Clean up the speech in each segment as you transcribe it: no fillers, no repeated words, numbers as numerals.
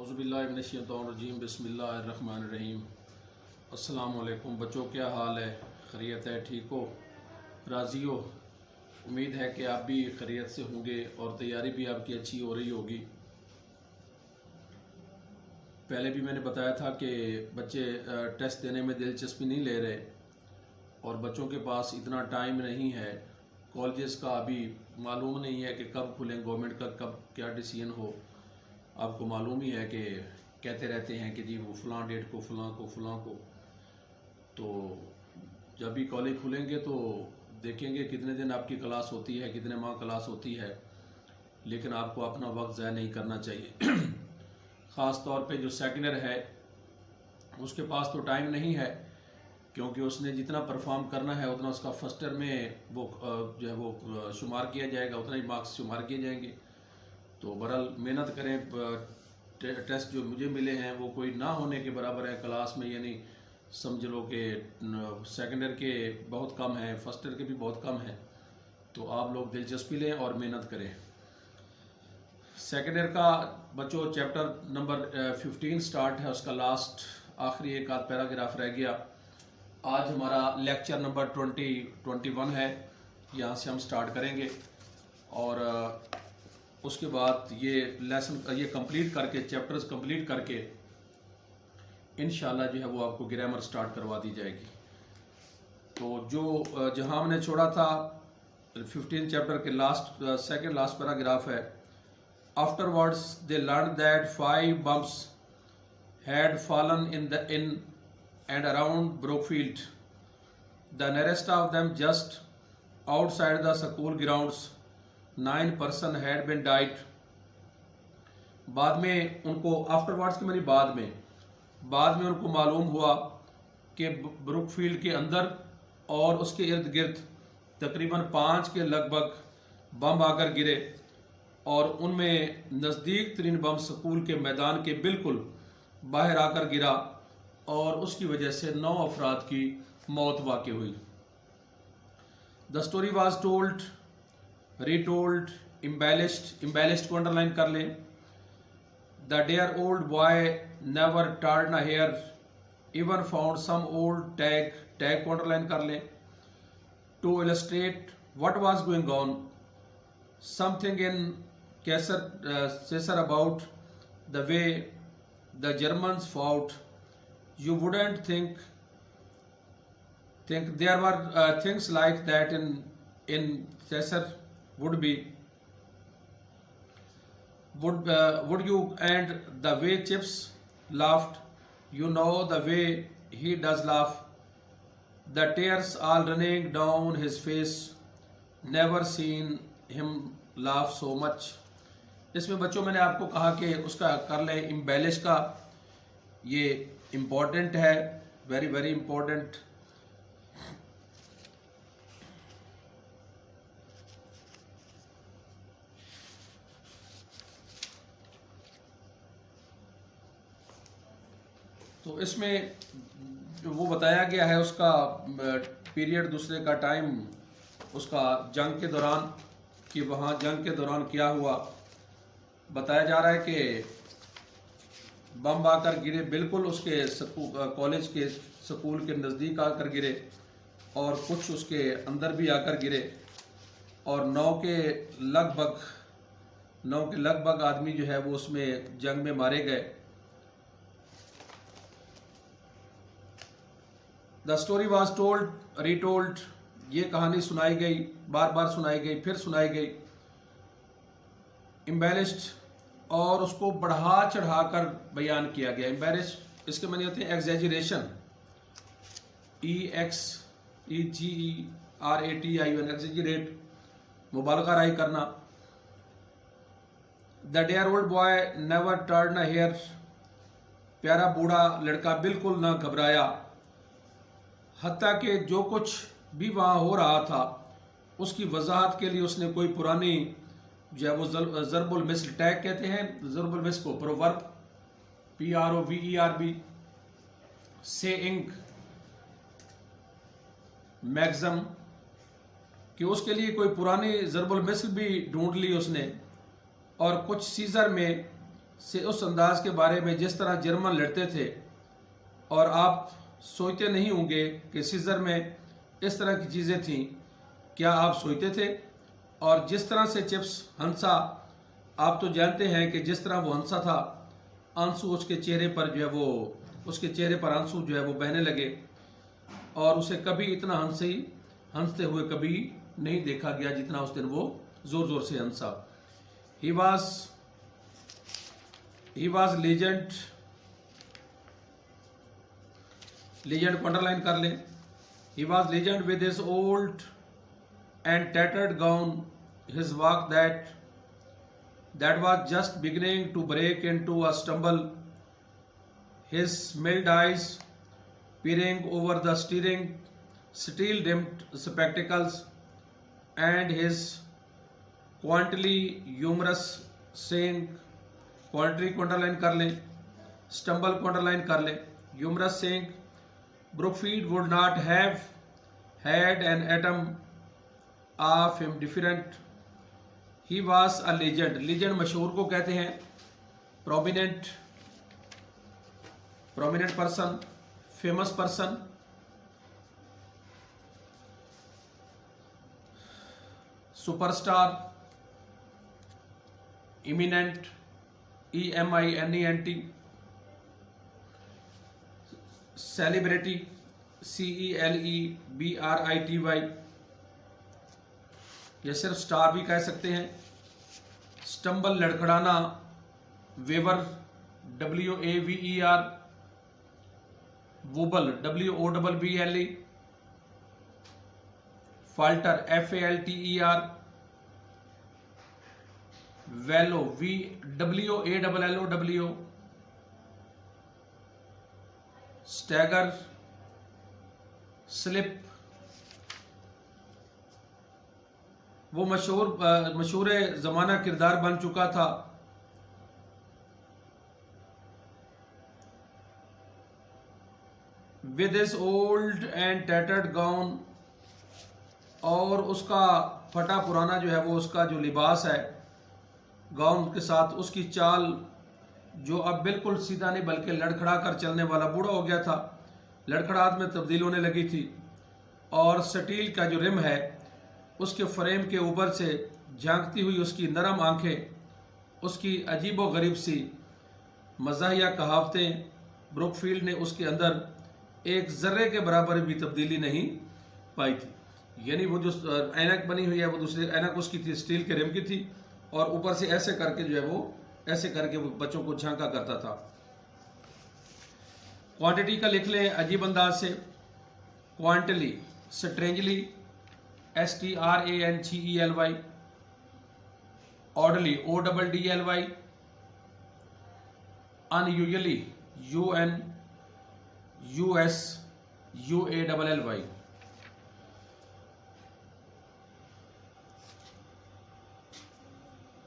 औज़ुबिल्लाहिमिनश्शैतानिर्रजीम बिस्मिल्लाहिर्रहमानिर्रहीम। अस्सलाम वालेकुम बच्चों, क्या हाल है? खैरियत है? ठीक हो? राज़ी हो? उम्मीद है कि आप भी खैरियत से होंगे और तैयारी भी आपकी अच्छी हो रही होगी। पहले भी मैंने बताया था कि बच्चे टेस्ट देने में दिलचस्पी नहीं ले रहे और बच्चों के पास इतना टाइम नहीं है। कॉलेजेस का अभी मालूम नहीं है कि कब खुलें, गवर्नमेंट का कब क्या डिसीजन हो। आपको मालूम ही है कि कहते रहते हैं कि जी वो फ़लाँ डेट को फ़लाँ को। तो जब भी कॉलेज खुलेंगे तो देखेंगे कितने दिन आपकी क्लास होती है, कितने माह क्लास होती है, लेकिन आपको अपना वक्त ज़ाया नहीं करना चाहिए। ख़ास तौर पे जो सेकेंड ईयर है उसके पास तो टाइम नहीं है, क्योंकि उसने जितना परफॉर्म करना है उतना उसका फर्स्ट ईयर में वो जो है वो शुमार किया जाएगा, उतना ही मार्क्स शुमार किए जाएंगे। तो बहरहाल मेहनत करें। टेस्ट जो मुझे मिले हैं वो कोई ना होने के बराबर है क्लास में, यानी समझ लो कि सेकेंड ईयर के बहुत कम हैं, फर्स्ट ईयर के भी बहुत कम हैं। तो आप लोग दिलचस्पी लें और मेहनत करें। सेकेंड ईयर का बच्चों चैप्टर नंबर 15 स्टार्ट है, उसका लास्ट आखिरी एक आध पैराग्राफ रह गया। आज हमारा लेक्चर नंबर 21 है, यहाँ से हम स्टार्ट करेंगे और उसके बाद ये लेसन ये कंप्लीट करके, चैप्टर्स कंप्लीट करके इंशाल्लाह जो है वो आपको ग्रामर स्टार्ट करवा दी जाएगी। तो जो जहाँ हमने छोड़ा था 15 चैप्टर के सेकंड लास्ट पैराग्राफ है। Afterwards they learn that 5 bombs had fallen in and around Brookfield, the nearest of them just outside the school grounds, 9 person had been died. बाद में उनको, आफ्टरवर्ड्स के मेरी बाद में उनको मालूम हुआ कि ब्रुकफील्ड के अंदर और उसके इर्द गिर्द तकरीबन 5 के लगभग बम आकर गिरे और उनमें नज़दीक तरीन बम स्कूल के मैदान के बिल्कुल बाहर आकर गिरा और उसकी वजह से 9 अफराद की मौत वाक़ई हुई। The story was told, retold, embellished को अंडरलाइन कर लें। The dear old boy never turned a hair, even found some old tag को अंडरलाइन कर लें। To illustrate what was going on, something in Caesar about the way the Germans fought. You wouldn't think there were things like that in Caesar. Would you? And the way Chips laughed, you know the way he does laugh, the tears all running down his face, never seen him laugh so much. इसमें बच्चों मैंने आपको कहा कि उसका कर लें इम्बेलिश का, ये इम्पोर्टेंट है, वेरी वेरी इम्पोर्टेंट। तो इसमें जो वो बताया गया है उसका पीरियड, दूसरे का टाइम, उसका जंग के दौरान, कि वहाँ जंग के दौरान क्या हुआ। बताया जा रहा है कि बम आकर गिरे बिल्कुल उसके कॉलेज के स्कूल के नज़दीक आकर गिरे और कुछ उसके अंदर भी आकर गिरे और 9 के लगभग आदमी जो है वो उसमें जंग में मारे गए। द स्टोरी वॉज टोल्ड, रीटोल्ड, ये कहानी सुनाई गई, बार बार सुनाई गई, फिर सुनाई गई। एम्बेलिश्ड, और उसको बढ़ा चढ़ा कर बयान किया गया। एम्बेलिश्ड इसके माने होते हैं एग्जैजरेशन, EXEGERATION, एग्जैजरेट, मुबालगा राई करना। The dear old boy never turn a hair, प्यारा बूढ़ा लड़का बिल्कुल न घबराया। हत्ता कि जो कुछ भी वहाँ हो रहा था उसकी वजाहत के लिए उसने कोई पुरानी जो है वो ज़रबुल मिस्ल, टैग कहते हैं ज़रबुल मिस्ल को, प्रोवर्ब, PROVERB, सेइंग, मैक्सिम, कि उसके लिए कोई पुरानी ज़रबुल मिस्ल भी ढूंढ ली उसने और कुछ सीजर में से उस अंदाज के बारे में जिस तरह जर्मन लड़ते थे, और आप सोचते नहीं होंगे कि सीजर में इस तरह की चीज़ें थीं, क्या आप सोचते थे? और जिस तरह से चिप्स हंसा, आप तो जानते हैं कि जिस तरह वो हंसा था, आंसू उसके चेहरे पर जो है वो उसके चेहरे पर आंसू जो है वो बहने लगे, और उसे कभी इतना हंसते हुए कभी नहीं देखा गया जितना उस दिन वो जोर जोर से हंसा। ही वॉज लीजेंड को अंडरलाइन कर लें। He was legend with his old and tattered gown, his walk that was just beginning to break into a stumble, his mild eyes peering over the steel-rimmed spectacles, and his quaintly humorous saying, quaintly को underline कर लें, stumble को underline कर लें, humorous saying, Brookfield would not have had an atom of him different. He was a legend. Legend मशहूर को कहते हैं, prominent person, famous person, superstar, eminent, eminent, celebrity, celebrity, या सिर्फ स्टार भी कह सकते हैं। स्टम्बल लड़खड़ाना, waver WAVER, wobble WOBBLE, falter FALTER, wallow WALLOW, stagger, slip, वो मशहूर ज़माना किरदार बन चुका था। With his old and tattered gown, और उसका फटा पुराना जो है वो उसका जो लिबास है, गाउन के साथ उसकी चाल जो अब बिल्कुल सीधा नहीं बल्कि लड़खड़ा कर चलने वाला, बूढ़ा हो गया था, लड़खड़ाहट में तब्दील होने लगी थी, और स्टील का जो रिम है उसके फ्रेम के ऊपर से झांकती हुई उसकी नरम आंखें, उसकी अजीबो गरीब सी मज़ाहिया कहावतें, ब्रुकफील्ड ने उसके अंदर एक ज़र्रे के बराबर भी तब्दीली नहीं पाई थी। यानी वो जो ऐनक बनी हुई है वो दूसरी ऐनक उसकी थी, स्टील के रिम की थी, और ऊपर से ऐसे करके जो है वो ऐसे करके वो बच्चों को झांका करता था। क्वांटिटी का लिख लें अजीब अंदाज से, क्वांटली, strangely STRANGELY, orderly ODDLY, unusually UNUSUALLY।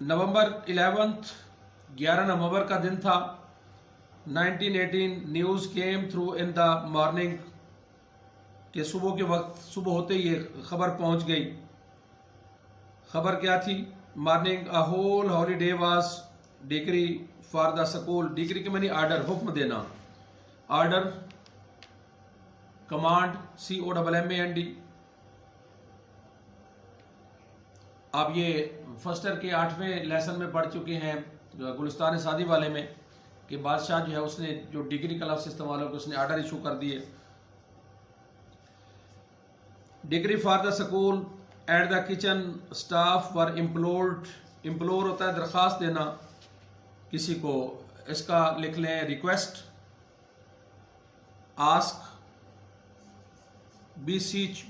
नवंबर 11 नवंबर का दिन था 1918। News came through in the morning, कि सुबह के वक्त, सुबह होते ही खबर पहुंच गई। खबर क्या थी? Morning, a whole holiday was decree for the school. Decree के मानी आर्डर, हुक्म देना, आर्डर, कमांड, COMMAND। आप ये फर्स्ट ईयर के 8वें लेसन में पढ़ चुके हैं गुलिस्तान सादी वाले में, कि बादशाह जो है उसने जो डिग्री का लफ्ज़ इस्तेमाल हो उसने आर्डर इशू कर दिए। Degree for the school at the kitchen staff were implored. Implore होता है दरख्वास्त देना किसी को, इसका लिख लें request, ask, BECH,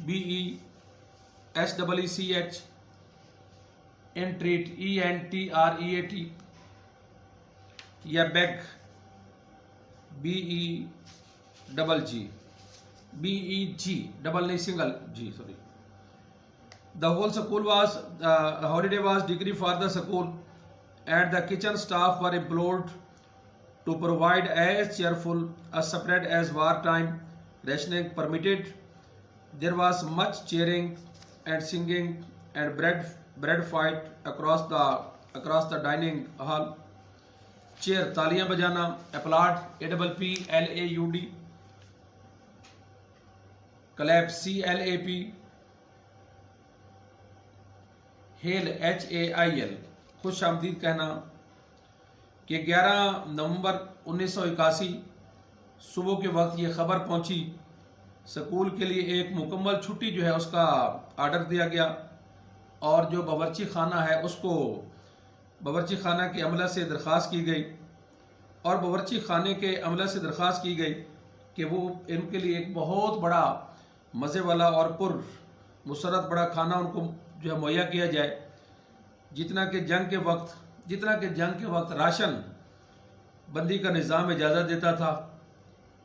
entreat, ENTREAT, या बेग, BEG, डबल नहीं सिंगल जी, sorry. The whole school was holiday was degree for the school at the kitchen staff were employed to provide as cheerful a spread as wartime rationing permitted. There was much cheering and singing and bread fight across the dining hall. Chair तालियां बजाना, upload APPLAUD, clap CLAP, hello HAIL, खुश आमदीद कहना। कि 11 नवंबर 1981 सुबह के वक्त ये खबर पहुंची, स्कूल के लिए एक मुकम्मल छुट्टी जो है उसका आर्डर दिया गया और जो बावर्ची खाना है उसको बावर्ची खाना के अमला से दरख्वास्त की गई और बावर्ची खाने के अमला से दरख्वास्त की गई कि वो इनके लिए एक बहुत बड़ा मज़े वाला और पुर मुसरत बड़ा खाना उनको जो है मुहैया किया जाए, जितना कि जंग के वक्त राशन बंदी का निज़ाम इजाज़त देता था।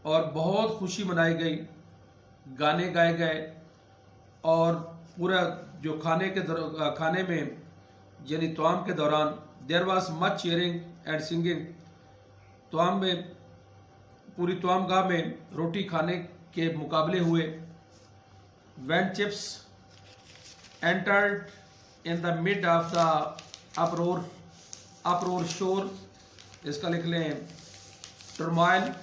और बहुत खुशी मनाई गई, गाने गाए गए और पूरा जो खाने में यानी तवाम के दौरान there was much cheering and singing. तवाम में पूरी तवाम गाह में रोटी खाने के मुकाबले हुए। When chips entered in the mid of the अप्रोर शोर, इसका लिख लें turmoil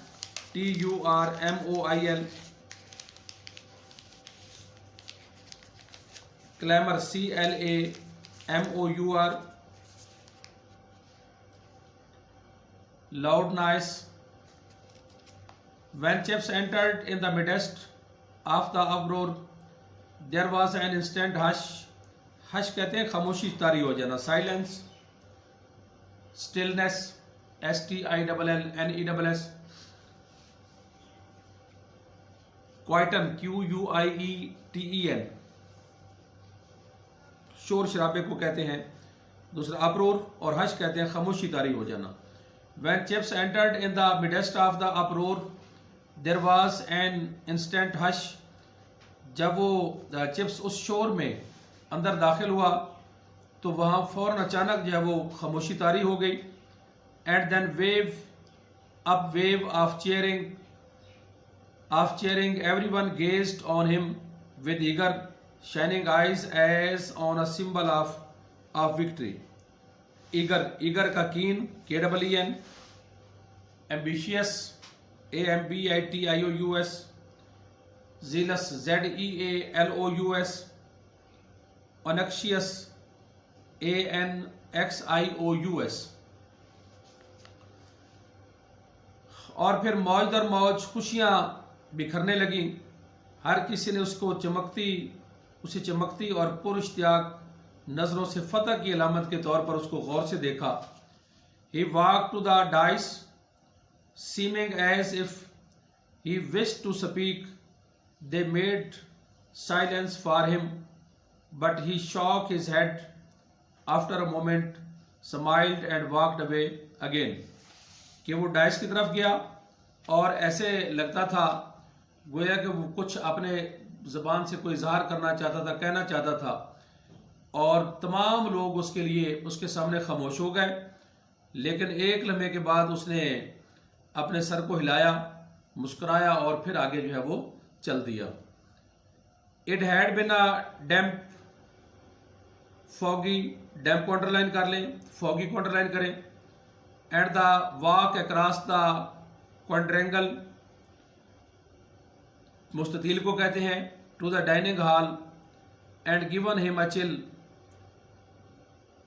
TURMOIL, clamour CLAMOUR, loud noise. When chips entered in the midst of the uproar, there was an instant hush. hush कहते हैं खामोशी तारी हो जाना, silence, stillness, STILLNESS, quieten QUIETEN, शोर शराबे को कहते हैं। दूसरा अप्रोर और हश कहते हैं खामोशी तारी हो जाना। When chips entered in the midst of the uproar, there was an instant hush. जब वो चिप्स उस शोर में अंदर दाखिल हुआ तो वहाँ फौरन अचानक जो है वो खामोशी तारी हो गई। And then wave of cheering, everyone gazed on him with eager, shining eyes as on a symbol of victory. Eager का keen, KEEN, ambitious, AMBITIOUS, zealous, ZEALOUS, anxious, ANXIOUS। और फिर मौज दर मौज खुशियाँ बिखरने लगी। हर किसी ने उसे चमकती और पुरइश्तियाक नजरों से फतह की अलामत के तौर पर उसको गौर से देखा। He walked to the dais, seeming as if he wished to speak. They made silence for him, but he shook his head after a moment, smiled and walked away again. कि वो डाइस की तरफ गया और ऐसे लगता था गोया कि वो कुछ अपने ज़बान से कोई इजहार करना चाहता था, कहना चाहता था, और तमाम लोग उसके लिए उसके सामने खामोश हो गए। लेकिन एक लम्हे के बाद उसने अपने सर को हिलाया, मुस्कुराया और फिर आगे जो है वो चल दिया। It had been a damp foggy, damp को अंडरलाइन कर लें, फॉगी को अंडरलाइन करें। At the walk across the quadrangle, मुस्ततील को कहते हैं, to the dining hall and given him a chill,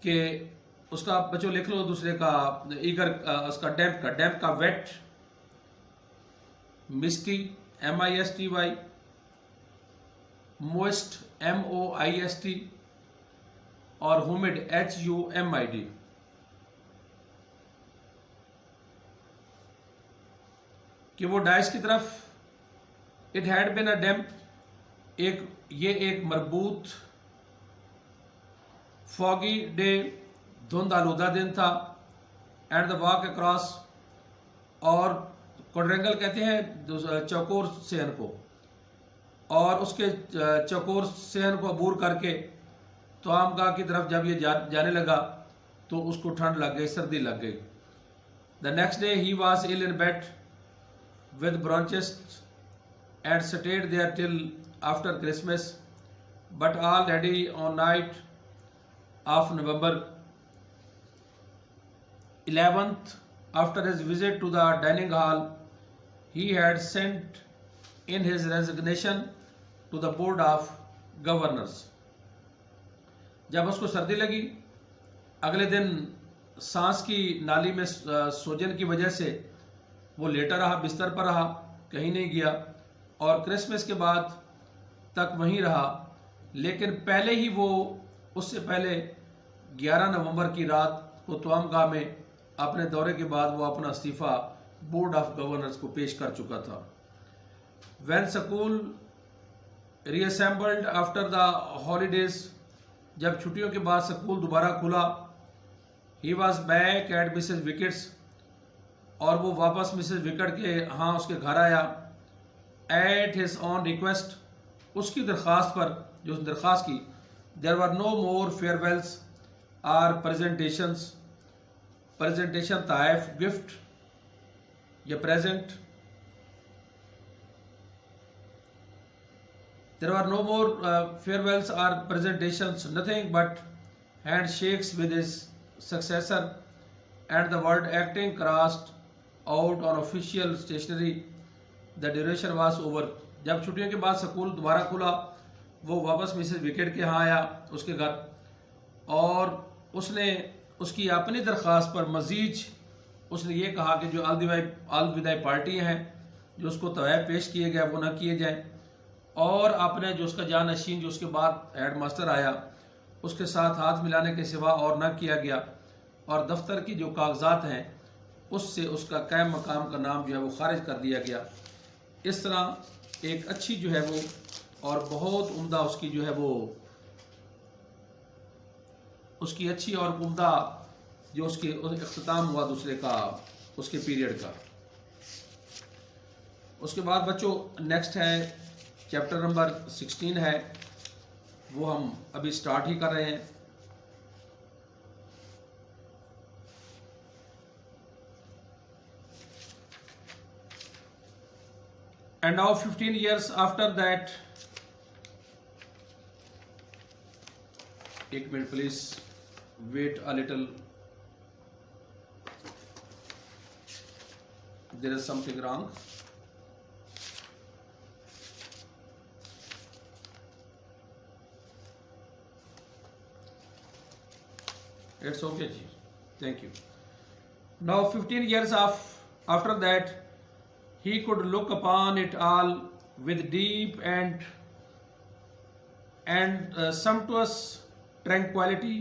के उसका बच्चों लिख लो दूसरे का ईगर, उसका डैम्प का वेट, मिस्टी MISTY, मोइस्ट MOIST और humid HUMID। कि वो डाइस की तरफ, इट हैड बिन अ डैम्प, ये एक मरबूत फॉगी डे, धुंध आलूदा दिन था। एट द वॉक अक्रॉस, और क्वाड्रेंगल कहते हैं चौकोर सेहन को, और उसके चौकोर सेहन को अबूर करके तो आमगाह की तरफ जब ये जाने लगा तो उसको ठंड लग गई, सर्दी लग गई। The next day he was ill in bed with bronchitis and stayed there till after Christmas, but already on night of November 11th after his visit to the dining hall, he had sent in his resignation to the board of governors. जब उसको सर्दी लगी, अगले दिन सांस की नाली में सूजन की वजह से वो लेटा रहा, बिस्तर पर रहा, कहीं नहीं गया और क्रिसमस के बाद तक वहीं रहा। लेकिन पहले ही वो उससे पहले 11 नवंबर की रात को तवामगाह में अपने दौरे के बाद वो अपना इस्तीफ़ा बोर्ड ऑफ गवर्नर्स को पेश कर चुका था। When school reassembled after the holidays, जब छुट्टियों के बाद स्कूल दोबारा खुला, he was back at Mrs wickets, और वो वापस मिसेस विकेट के यहाँ उसके घर आया। At his own request, उसकी दरख्वास्त पर, जो उसने दरख्वास्त की, there were no more farewells or presentations, presentation Taif gift या present, there were no more farewells or presentations, nothing but handshakes with his successor and the word acting crossed out on official stationery. The duration was over. जब छुट्टियों के बाद school दोबारा खुला, वो वापस Mrs wicket के यहाँ आया उसके घर, और उसने उसकी अपनी दरख्वास्त पर मजीद उसने ये कहा कि जो अलविदाई पार्टी हैं जो उसको तवायफ पेश किए गए वो ना किए जाएं, और अपने जो उसका जानशीन जो उसके बाद हेड मास्टर आया उसके साथ हाथ मिलाने के सिवा और ना किया गया, और दफ्तर की जो कागजात हैं उससे उसका कायम मकाम का नाम जो है वो खारिज कर दिया गया। इस तरह एक अच्छी जो है वो और बहुत उम्दा उसकी जो है वो उसकी अच्छी और उम्दा जो उसके इख्तिताम हुआ दूसरे का उसके पीरियड का। उसके बाद बच्चों नेक्स्ट है चैप्टर नंबर 16 है, वो हम अभी स्टार्ट ही कर रहे हैं। And now 15 years after that, एक minute please, wait a little, there is something wrong. It's okay, ji. Thank you. Now 15 years after that, he could look upon it all with deep and sumptuous tranquility.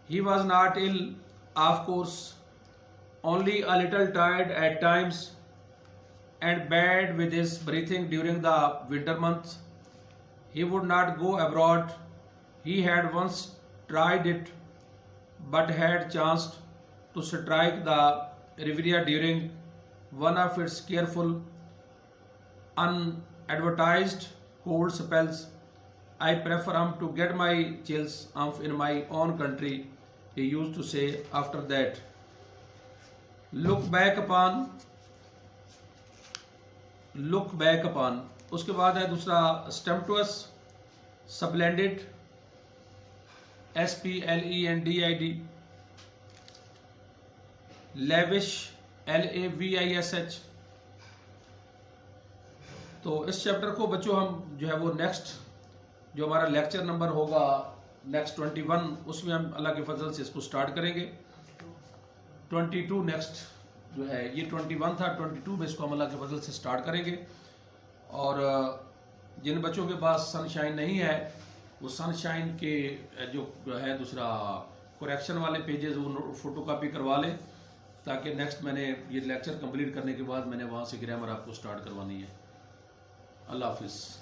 He was not ill, of course, only a little tired at times and bad with his breathing during the winter months. He would not go abroad. He had once tried it, but had chanced to strike the Riviera during one of its careful, unadvertised cold spells. I prefer to get my chills in my own country, he used to say. After that, look back upon, उसके बाद है दूसरा स्टम्पटस, splendid, SPLENDID, lavish, LAVISH। तो इस chapter को बच्चों हम जो है वो नेक्स्ट जो हमारा लेक्चर नंबर होगा नेक्स्ट 21, उसमें हम अल्लाह के फजल से इसको स्टार्ट करेंगे। 22 नेक्स्ट जो है, ये 21 था, 22 में इसको हम अल्लाह के फजल से स्टार्ट करेंगे। और जिन बच्चों के पास सनशाइन नहीं है वो सनशाइन के जो है दूसरा करेक्शन वाले पेजेस वो फोटो कापी करवा लें, ताकि नेक्स्ट मैंने ये लेक्चर कंप्लीट करने के बाद मैंने वहाँ से ग्रामर आपको स्टार्ट करवानी है। अल्लाह हाफिज़।